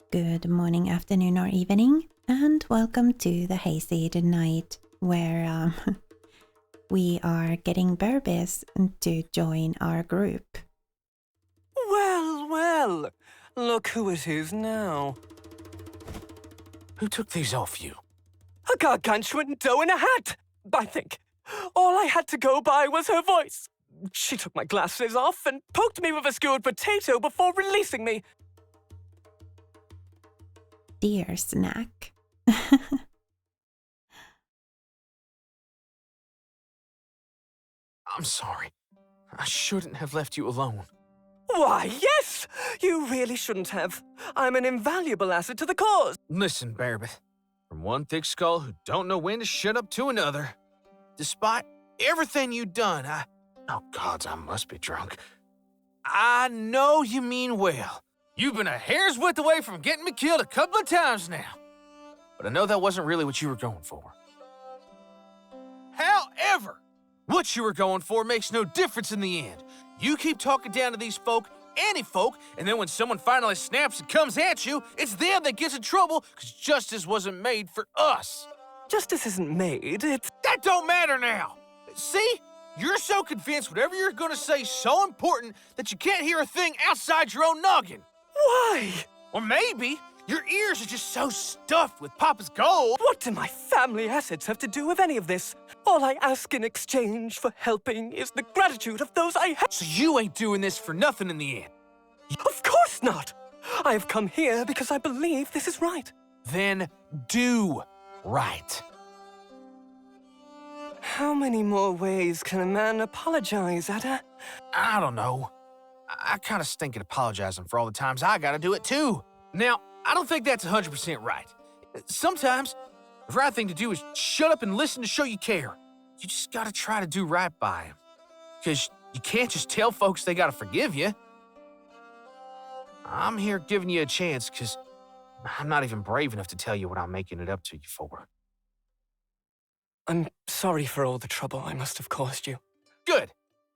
Good morning, afternoon, or evening, and welcome to the Hayseed night, where we are getting Berbiz to join our group. Well, well, look who it is now. Who took these off you? A gargantuan doe in a hat, I think. All I had to go by was her voice. She took my glasses off and poked me with a skewered potato before releasing me. Dear snack. I'm sorry. I shouldn't have left you alone. Why, yes! You really shouldn't have. I'm an invaluable asset to the cause. Listen, Berbiz. From one thick skull who don't know when to shut up to another. Despite everything you've done, Oh, gods, I must be drunk. I know you mean well. You've been a hair's width away from getting me killed a couple of times now. But I know that wasn't really what you were going for. However, what you were going for makes no difference in the end. You keep talking down to these folk, any folk, and then when someone finally snaps and comes at you, it's them that gets in trouble because justice wasn't made for us. Justice isn't made, it's... That don't matter now. See? You're so convinced whatever you're going to say is so important that you can't hear a thing outside your own noggin. Why? Or maybe your ears are just so stuffed with Papa's gold. What do my family assets have to do with any of this? All I ask in exchange for helping is the gratitude of those I have. So you ain't doing this for nothing in the end. Of course not! I have come here because I believe this is right. Then do right. How many more ways can a man apologize, Ada? I don't know. I kind of stink at apologizing for all the times I gotta do it too. Now, I don't think that's 100% right. Sometimes, the right thing to do is shut up and listen to show you care. You just gotta try to do right by them. Because you can't just tell folks they gotta forgive you. I'm here giving you a chance because I'm not even brave enough to tell you what I'm making it up to you for. I'm sorry for all the trouble I must have caused you. Good.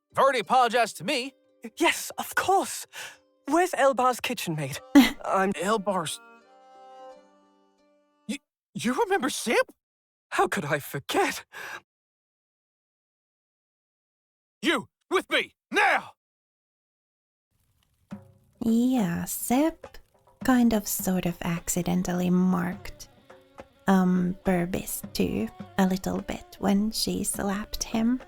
You've already apologized to me. Yes, of course. Where's Elbar's kitchen maid? I'm... Elbar's... You remember Sip? How could I forget? You, with me, now! Yeah, Sep kind of sort of accidentally marked Berbiz too a little bit when she slapped him.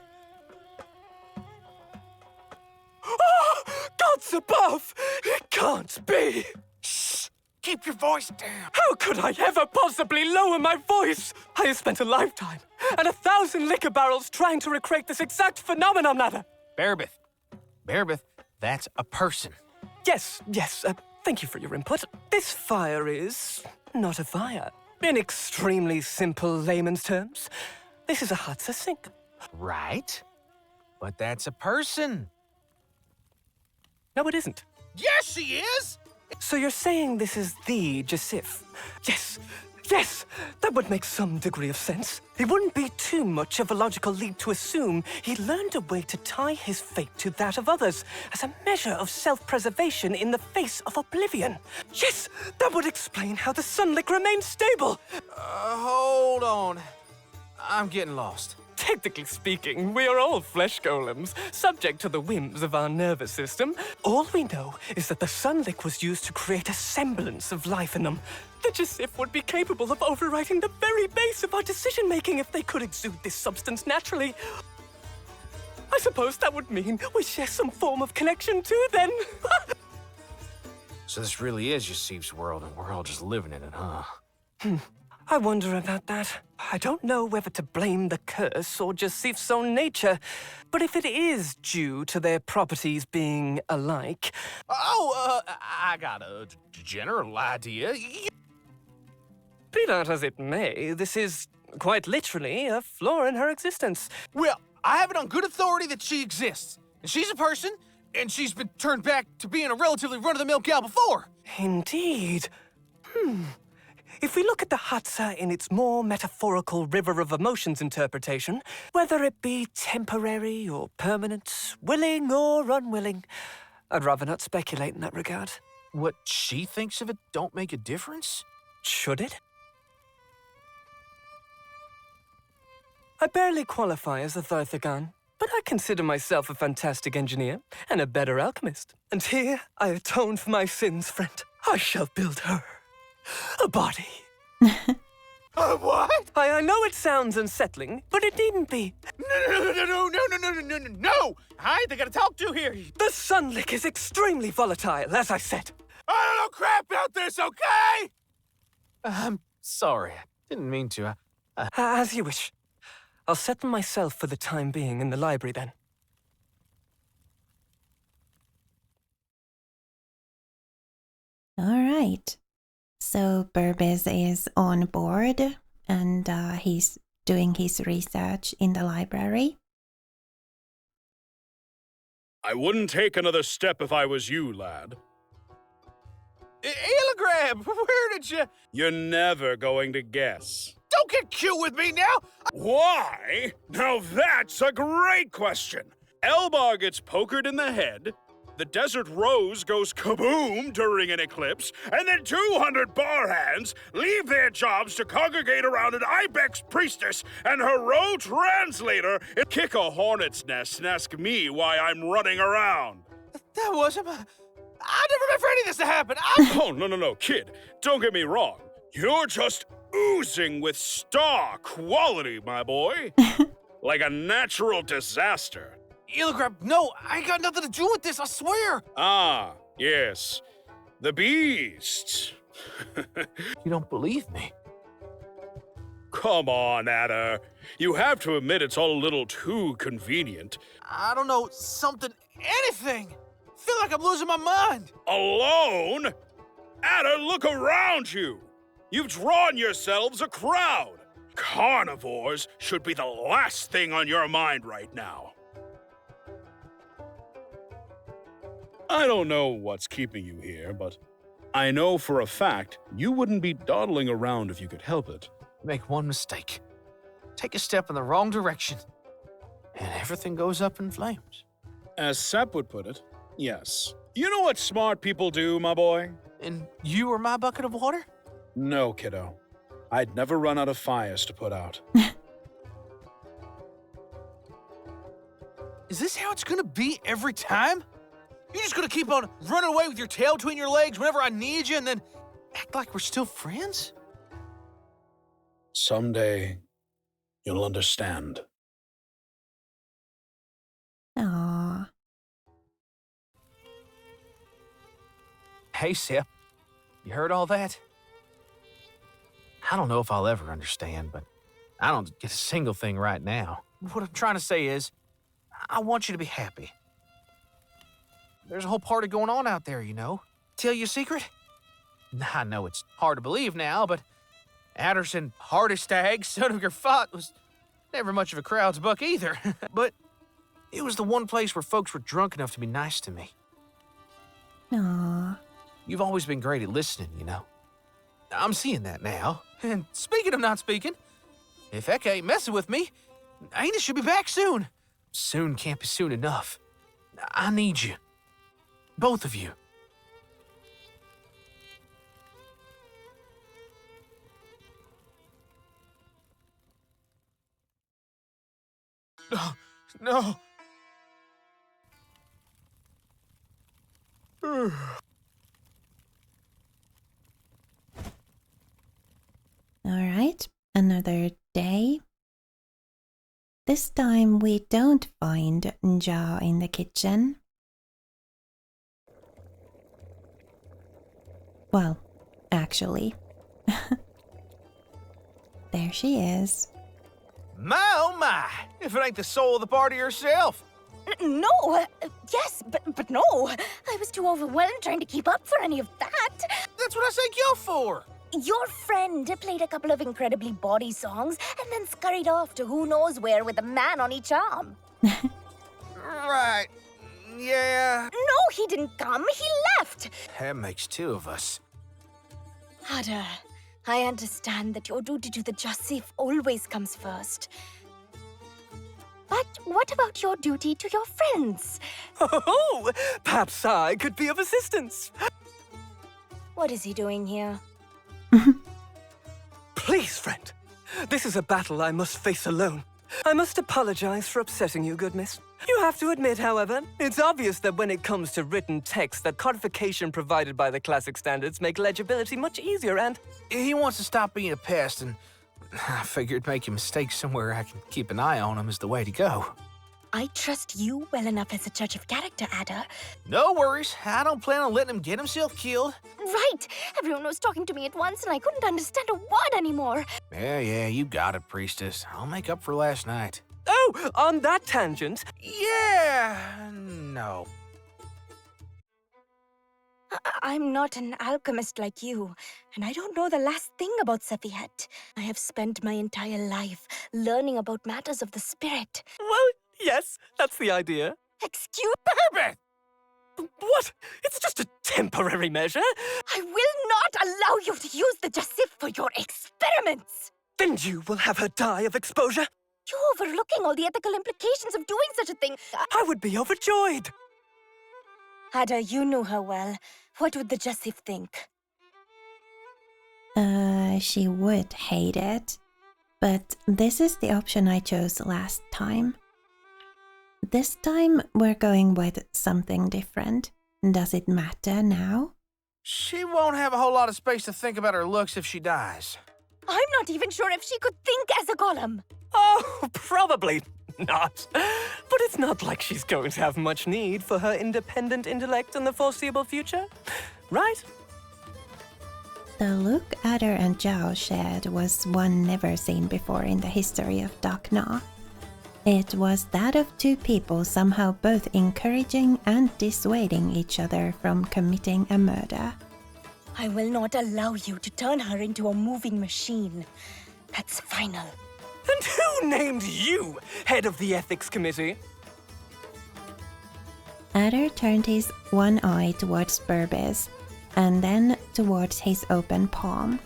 Oh, gods above! It can't be! Shh! Keep your voice down. How could I ever possibly lower my voice? I have spent a lifetime and 1,000 liquor barrels trying to recreate this exact phenomenon, Ada. Berbiz, that's a person. Yes, thank you for your input. This fire is not a fire. In extremely simple layman's terms, this is a Hatsa sink. Right? But that's a person. No, it isn't. Yes, she is! So you're saying this is the Jasif? Yes, that would make some degree of sense. It wouldn't be too much of a logical leap to assume he learned a way to tie his fate to that of others as a measure of self-preservation in the face of oblivion. Yes, that would explain how the sunlick remains stable. Hold on. I'm getting lost. Technically speaking, we are all flesh golems, subject to the whims of our nervous system. All we know is that the sunlick was used to create a semblance of life in them. The Jasif would be capable of overwriting the very base of our decision-making if they could exude this substance naturally. I suppose that would mean we share some form of connection too, then. So this really is Jasif's world, and we're all just living in it, huh? I wonder about that. I don't know whether to blame the curse or Jasif's own nature, but if it is due to their properties being alike... I got a general idea. Be that as it may, this is quite literally a flaw in her existence. Well, I have it on good authority that she exists. And she's a person, and she's been turned back to being a relatively run-of-the-mill gal before. Indeed. If we look at the Hatsa in its more metaphorical river of emotions interpretation, whether it be temporary or permanent, willing or unwilling, I'd rather not speculate in that regard. What she thinks of it don't make a difference? Should it? I barely qualify as a Tharthagan, but I consider myself a fantastic engineer and a better alchemist. And here I atone for my sins, friend. I shall build her a body. What? I know it sounds unsettling, but it needn't be. No! I ain't got to talk to here. The sunlick is extremely volatile, as I said. I don't know crap about this, okay? I'm sorry. I didn't mean to. As you wish. I'll settle myself for the time being in the library, then. All right. So Berbiz is on board and he's doing his research in the library. I wouldn't take another step if I was you, lad. Illigrab, where did you... You're never going to guess. Don't get cute with me now! Why? Now that's a great question. Elbar gets pokered in the head, the Desert Rose goes kaboom during an eclipse, and then 200 bar hands leave their jobs to congregate around an Ibex priestess and her row translator and kick a hornet's nest and ask me why I'm running around. That wasn't... I never meant for any of this to happen. Oh, no, kid. Don't get me wrong. You're just oozing with star quality, my boy. Like a natural disaster. Illigrab, no, I ain't got nothing to do with this, I swear. Ah, yes. The beast. You don't believe me? Come on, Adder. You have to admit it's all a little too convenient. I don't know, anything. Feel like I'm losing my mind. Alone? Adder, look around you. You've drawn yourselves a crowd. Carnivores should be the last thing on your mind right now. I don't know what's keeping you here, but I know for a fact you wouldn't be dawdling around if you could help it. Make one mistake. Take a step in the wrong direction, and everything goes up in flames. As Sepp would put it, yes. You know what smart people do, my boy? And you are my bucket of water? No, kiddo. I'd never run out of fires to put out. Is this how it's gonna be every time? You're just gonna keep on running away with your tail between your legs whenever I need you and then act like we're still friends? Someday, you'll understand. Aww. Hey, Sip. You heard all that? I don't know if I'll ever understand, but I don't get a single thing right now. What I'm trying to say is, I want you to be happy. There's a whole party going on out there, you know. Tell you a secret? I know it's hard to believe now, but Adderson Hardestag, son of your fought, was never much of a crowd's buck either. But it was the one place where folks were drunk enough to be nice to me. Aww. You've always been great at listening, you know. I'm seeing that now. And speaking of not speaking, if Eka ain't messing with me, Aina should be back soon. Soon can't be soon enough. I need you. Both of you. No. All right, another day. This time we don't find Ja in the kitchen. Well, actually. There she is. My oh my, if it ain't the soul of the party herself. No, yes, but no. I was too overwhelmed trying to keep up for any of that. That's what I thank you for. Your friend played a couple of incredibly bawdy songs and then scurried off to who knows where with a man on each arm. Right, yeah. No, he didn't come, he left. That makes two of us. Ada, I understand that your duty to the Justif always comes first. But what about your duty to your friends? Oh, perhaps I could be of assistance. What is he doing here? Please, friend. This is a battle I must face alone. I must apologize for upsetting you, good miss. You have to admit, however, it's obvious that when it comes to written text, that codification provided by the classic standards make legibility much easier and... He wants to stop being a pest, and I figured making mistakes somewhere I can keep an eye on him is the way to go. I trust you well enough as a judge of character, Ada. No worries. I don't plan on letting him get himself killed. Right! Everyone was talking to me at once and I couldn't understand a word anymore. Yeah, you got it, Priestess. I'll make up for last night. Oh, on that tangent... Yeah, no. I'm not an alchemist like you, and I don't know the last thing about Sephiet. I have spent my entire life learning about matters of the spirit. Well, yes, that's the idea. Excuse Berbiz! What? It's just a temporary measure. I will not allow you to use the Jasif for your experiments! Then you will have her die of exposure. You're overlooking all the ethical implications of doing such a thing. I would be overjoyed. Ada, you knew her well. What would the Jasif think? She would hate it. But this is the option I chose last time. This time we're going with something different. Does it matter now? She won't have a whole lot of space to think about her looks if she dies. I'm not even sure if she could think as a golem. Oh, probably not. But it's not like she's going to have much need for her independent intellect in the foreseeable future, right? The look Adder and Zhao shared was one never seen before in the history of Dakna. It was that of two people somehow both encouraging and dissuading each other from committing a murder. I will not allow you to turn her into a moving machine. That's final. And who named you head of the ethics committee? Adder turned his one eye towards Berbiz, and then towards his open palm.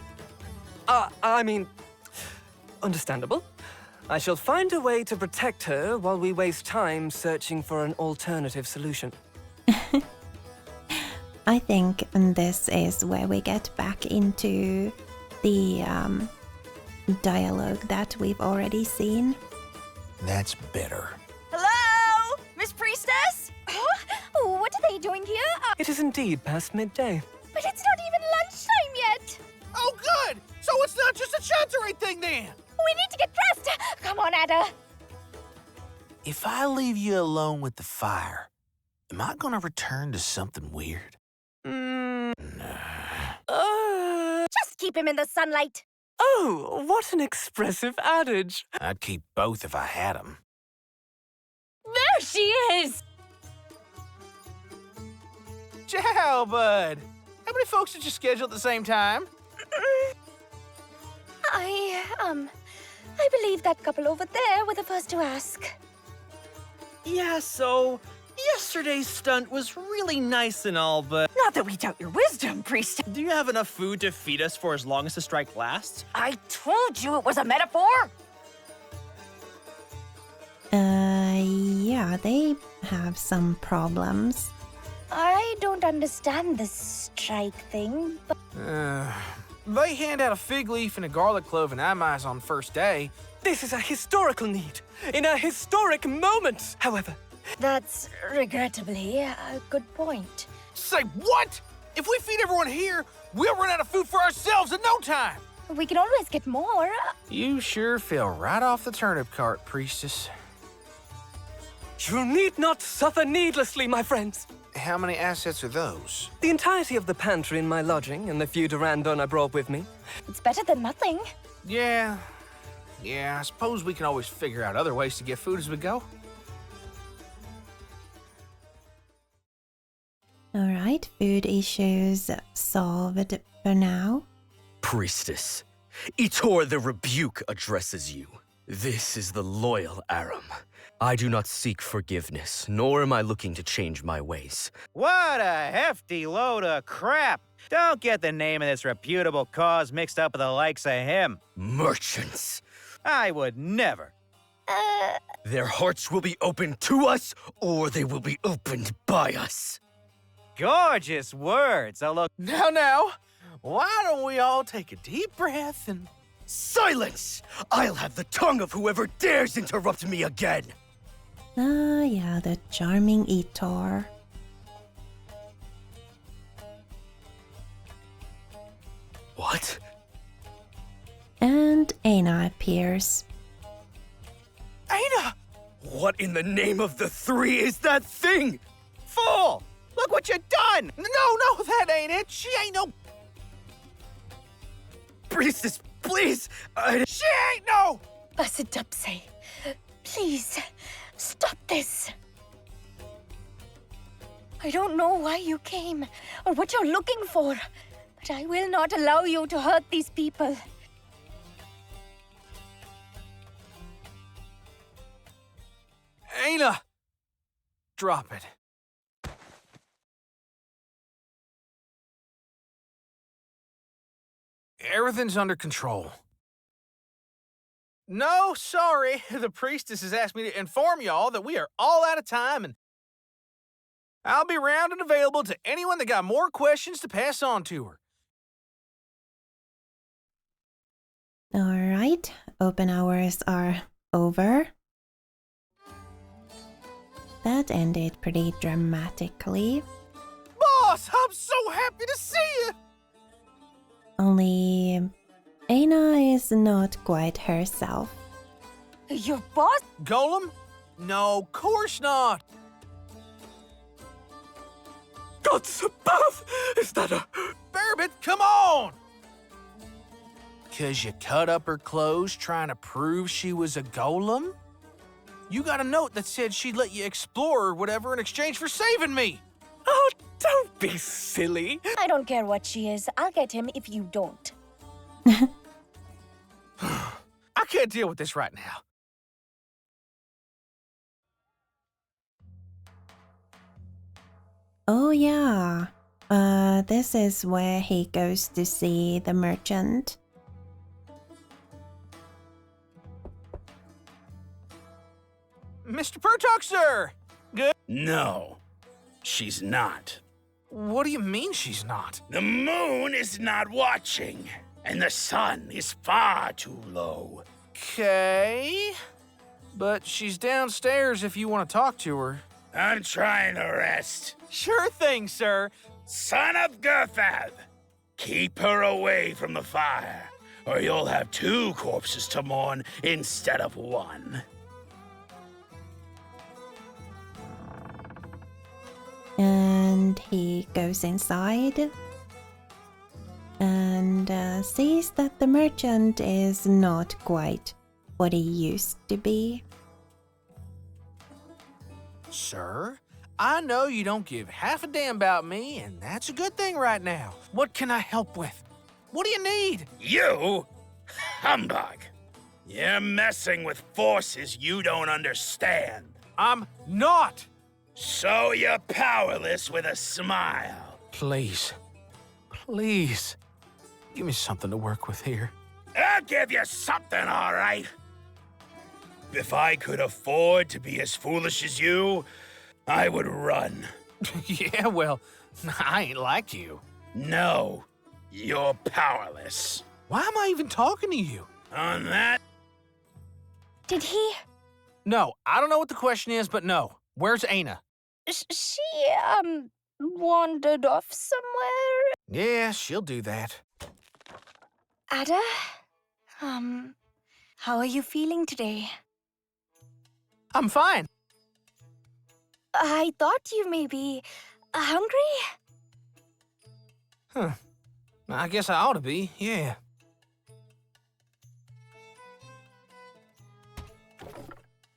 Understandable. I shall find a way to protect her while we waste time searching for an alternative solution. I think this is where we get back into the dialogue that we've already seen. That's better. Hello? Miss Priestess? Huh? What are they doing here? It is indeed past midday. But it's not even lunchtime yet. Oh, good! So it's not just a chancery thing, then! We need to get dressed. Come on, Ada. If I leave you alone with the fire, am I gonna return to something weird? Just keep him in the sunlight. Oh, what an expressive adage. I'd keep both if I had them. There she is. Ciao, bud. How many folks did you schedule at the same time? I believe that couple over there were the first to ask. Yeah, so yesterday's stunt was really nice and all, but Not that we doubt your wisdom, priest. do you have enough food to feed us for as long as the strike lasts? I told you it was a metaphor. Yeah, they have some problems. I don't understand this strike thing, but They hand out a fig leaf and a garlic clove and amais on the first day. This is a historical need, in a historic moment, however. that's regrettably a good point. Say what? If we feed everyone here, we'll run out of food for ourselves in no time. We can always get more. You sure fell right off the turnip cart, Priestess. You need not suffer needlessly, my friends. How many assets are those? The entirety of the pantry in my lodging and the few durandon I brought with me. It's better than nothing. Yeah, I suppose we can always figure out other ways to get food as we go. Alright, food issues solved for now. Priestess, Etor the Rebuke addresses you. This is the loyal Aram. I do not seek forgiveness, nor am I looking to change my ways. What a hefty load of crap! Don't get the name of this reputable cause mixed up with the likes of him. Merchants! I would never. Their hearts will be opened to us, or they will be opened by us. Gorgeous words. Oh, look. Now, why don't we all take a deep breath and... Silence! I'll have the tongue of whoever dares interrupt me again! Ah, yeah, the charming Etor. What? And Aina appears. Aina! What in the name of the three is that thing? Fool! Look what you done! No, that ain't it. She ain't no... Priestess, please! She ain't no... Basidupse, please, stop this. I don't know why you came or what you're looking for, but I will not allow you to hurt these people. Aina! Drop it. Everything's under control. No, sorry. The priestess has asked me to inform y'all that we are all out of time, and I'll be around and available to anyone that got more questions to pass on to her. Alright, open hours are over. That ended pretty dramatically. Boss, I'm so happy to see you! Only Aina is not quite herself. Your boss? Golem? No, course not. Gods above! Is that a... Berbiz, come on! 'Cause you cut up her clothes trying to prove she was a golem? You got a note that said she'd let you explore or whatever in exchange for saving me. Oh, don't be silly. I don't care what she is. I'll get him if you don't. I can't deal with this right now. Oh yeah, this is where he goes to see the merchant. Mr. Pertok, sir! Good? No, she's not. What do you mean she's not? The moon is not watching, and the sun is far too low. Okay. But she's downstairs if you want to talk to her. I'm trying to rest. Sure thing, sir. Son of Gerthath, keep her away from the fire, or you'll have 2 corpses to mourn instead of 1. And he goes inside and sees that the merchant is not quite what he used to be. Sir, I know you don't give half a damn about me, and that's a good thing right now. What can I help with? What do you need? You? Humbug. You're messing with forces you don't understand. I'm not. So you're powerless with a smile. Please. Please. Give me something to work with here. I'll give you something, all right. If I could afford to be as foolish as you, I would run. Yeah, well, I ain't like you. No, you're powerless. Why am I even talking to you? On that, Did he? No, I don't know what the question is, but no. Where's Aina? She, wandered off somewhere? Yeah, she'll do that. Ada? How are you feeling today? I'm fine. I thought you may be hungry? Huh. I guess I ought to be, yeah.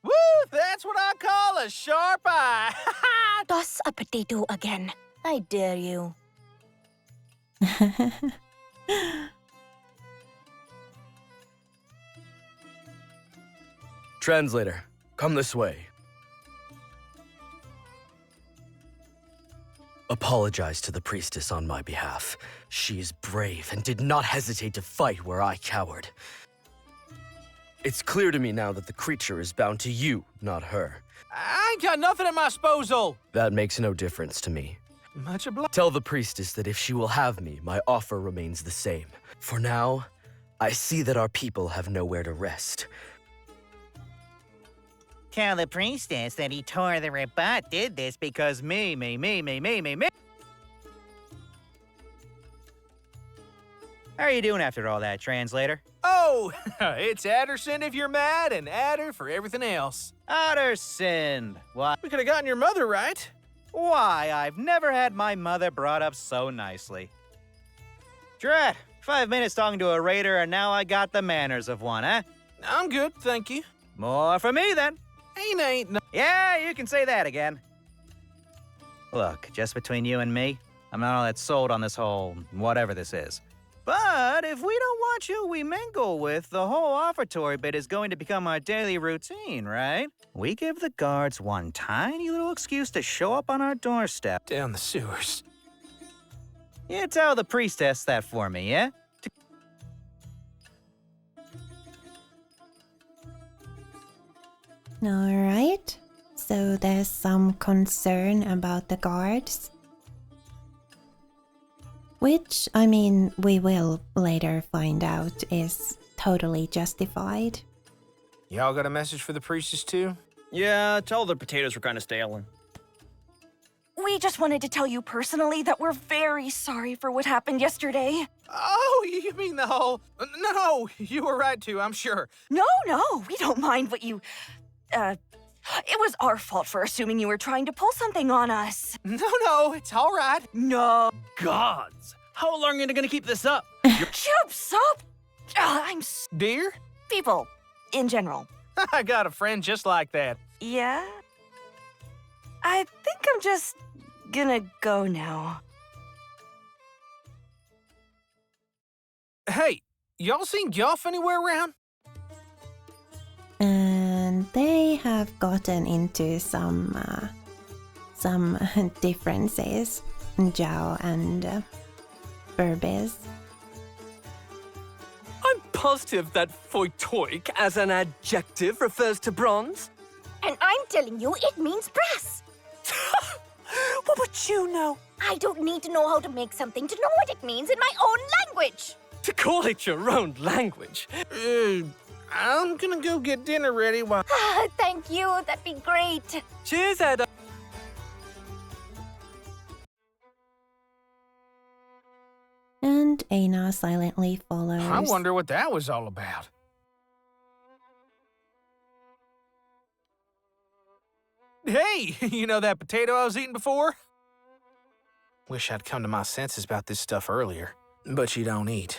Woo! That's what I call a sharp eye. Toss a potato again. I dare you. Translator, come this way. Apologize to the priestess on my behalf. She is brave and did not hesitate to fight where I cowered. It's clear to me now that the creature is bound to you, not her. I ain't got nothing at my disposal. That makes no difference to me. Much obliged. Tell the priestess that if she will have me, my offer remains the same. For now, I see that our people have nowhere to rest. Tell the priestess that he tore the rebut did this because me. How are you doing after all that, translator? Oh, it's Adderson if you're mad, and Adder for everything else. Uttersinned. Why? We could have gotten your mother right. Why, I've never had my mother brought up so nicely. Drat, 5 minutes talking to a raider, and now I got the manners of one, huh? I'm good, thank you. More for me, then. Ain't no. Yeah, you can say that again. Look, just between you and me, I'm not all that sold on this whole whatever this is. But if we don't want you we mingle with, the whole offertory bit is going to become our daily routine, right? We give the guards one tiny little excuse to show up on our doorstep. Down the sewers. You tell the priestess that for me, yeah? Alright, so there's some concern about the guards. Which, I mean, we will later find out is totally justified. Y'all got a message for the priestess too? Yeah, tell the potatoes were kind of stale. We just wanted to tell you personally that we're very sorry for what happened yesterday. Oh, you mean the whole... No, you were right too, I'm sure. No, we don't mind what you... It was our fault for assuming you were trying to pull something on us. No, it's all right. No. Gods, how long are you gonna keep this up? Chubs up! Dear? People, in general. I got a friend just like that. Yeah? I think I'm just gonna go now. Hey, y'all seen Guff anywhere around? And they have gotten into some differences, Zhao and Berbiz. I'm positive that photoic as an adjective refers to bronze. And I'm telling you, it means brass. What would you know? I don't need to know how to make something to know what it means in my own language. To call it your own language. I'm gonna go get dinner ready while... Thank you, that'd be great. Cheers, Ada. And Aina silently follows. I wonder what that was all about. Hey, you know that potato I was eating before? Wish I'd come to my senses about this stuff earlier. But you don't eat.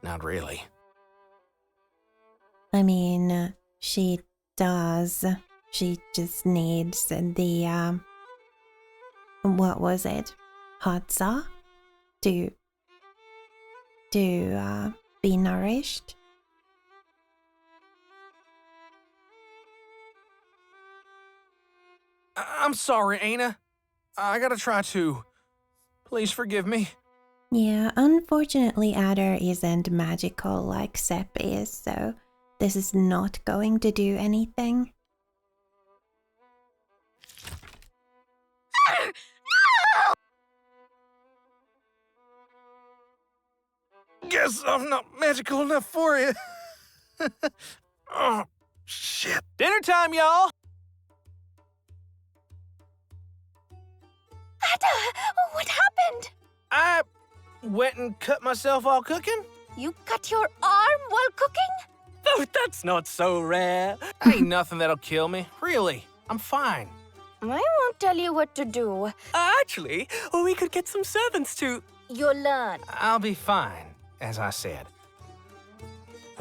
Not really. I mean, she does. She just needs the, what was it? Hatsa? To be nourished. I'm sorry, Aina. I gotta try to. Please forgive me. Yeah, unfortunately Adder isn't magical like Sepp is, so this is not going to do anything. Guess I'm not magical enough for you. Oh, shit. Dinner time, y'all! Ada, what happened? I went and cut myself while cooking. You cut your arm while cooking? Oh, that's not so rare. Ain't nothing that'll kill me. Really, I'm fine. I won't tell you what to do. Actually, we could get some servants to... You'll learn. I'll be fine, as I said.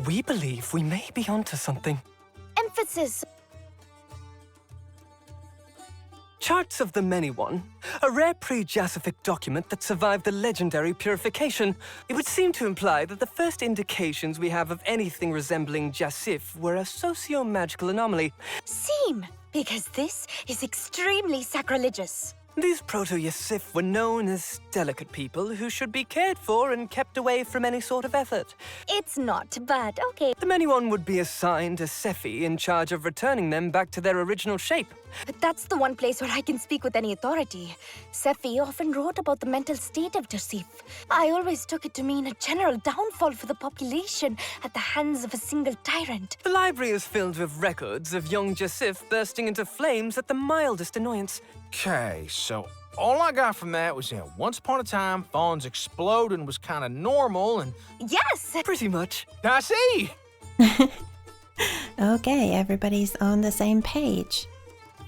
We believe we may be onto something. Emphasis. Charts of the Many One, a rare pre-Jassific document that survived the legendary purification. It would seem to imply that the first indications we have of anything resembling Jassif were a socio-magical anomaly. Seem, because this is extremely sacrilegious. These proto-Yassif were known as delicate people who should be cared for and kept away from any sort of effort. It's not, but okay. The Many One would be assigned a Sephi in charge of returning them back to their original shape. But that's the one place where I can speak with any authority. Sephi often wrote about the mental state of Joseph. I always took it to mean a general downfall for the population at the hands of a single tyrant. The library is filled with records of young Joseph bursting into flames at the mildest annoyance. Okay, so all I got from that was that once upon a time, fawns exploding was kind of normal and... Yes! Pretty much. I see! Okay, everybody's on the same page.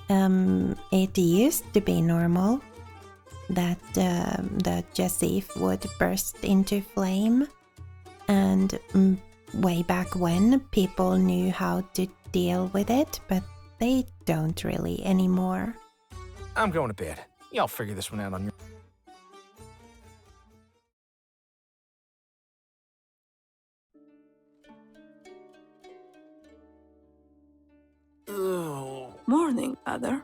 It used to be normal that the Joseph would burst into flame, and way back when people knew how to deal with it, but they don't really anymore. I'm going to bed. Y'all figure this one out on your... Ugh. Morning, Mother.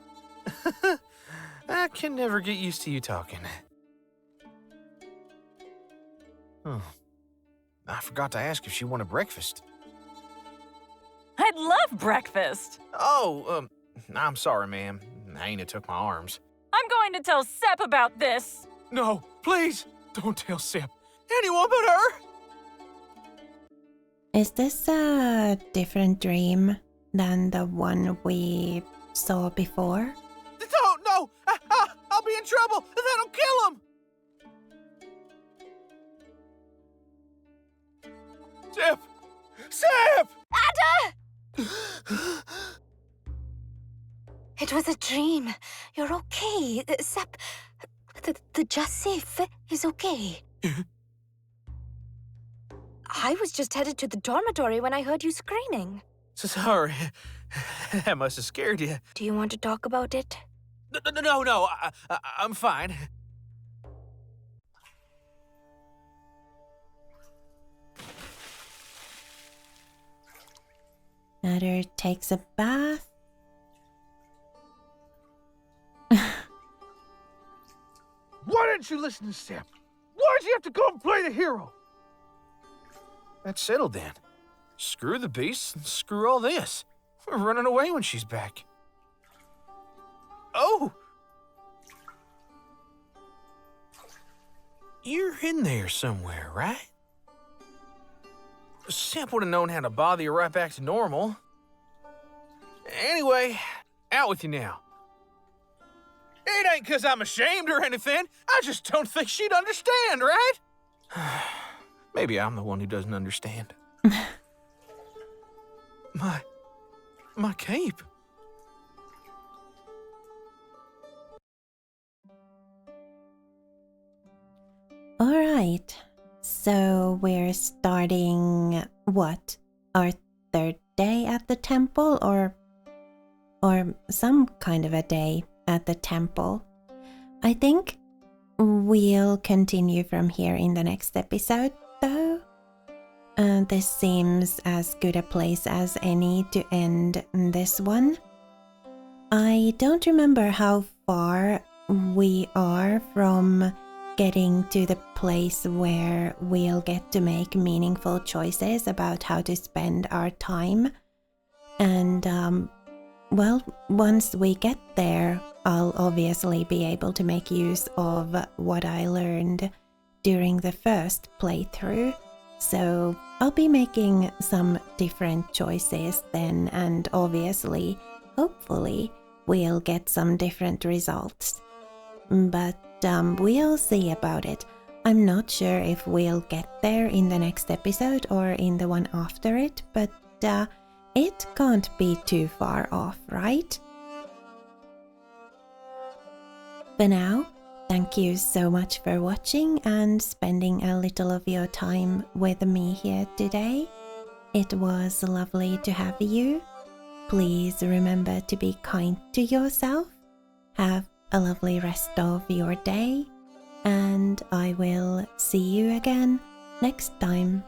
I can never get used to you talking. Oh. I forgot to ask if she wanted breakfast. I'd love breakfast. Oh, I'm sorry, ma'am. Aina took my arms. I'm going to tell Sep about this. No, please, don't tell Sep. Anyone but her! Is this a different dream than the one we saw before? Don't, no! I'll be in trouble! That'll kill him! Sep! Sep! Ada! It was a dream. You're okay. Sep, the Joseph is okay. I was just headed to the dormitory when I heard you screaming. Sorry. That must have scared you. Do you want to talk about it? No, I'm fine. Nader takes a bath. Why didn't you listen to Sep? Why'd you have to go and play the hero? That's settled then. Screw the beast and screw all this. We're running away when she's back. Oh! You're in there somewhere, right? Sep would have known how to bother you right back to normal. Anyway, out with you now. It ain't 'cause I'm ashamed or anything. I just don't think she'd understand, right? Maybe I'm the one who doesn't understand. My cape. All right. So we're starting what? Our third day at the temple, or some kind of a day at the temple. I think we'll continue from here in the next episode, though. This seems as good a place as any to end this one. I don't remember how far we are from getting to the place where we'll get to make meaningful choices about how to spend our time. And, well, once we get there, I'll obviously be able to make use of what I learned during the first playthrough. So I'll be making some different choices then, and obviously, hopefully, we'll get some different results. But we'll see about it. I'm not sure if we'll get there in the next episode or in the one after it, but it can't be too far off, right? For now, thank you so much for watching and spending a little of your time with me here today. It was lovely to have you. Please remember to be kind to yourself. Have a lovely rest of your day, and I will see you again next time.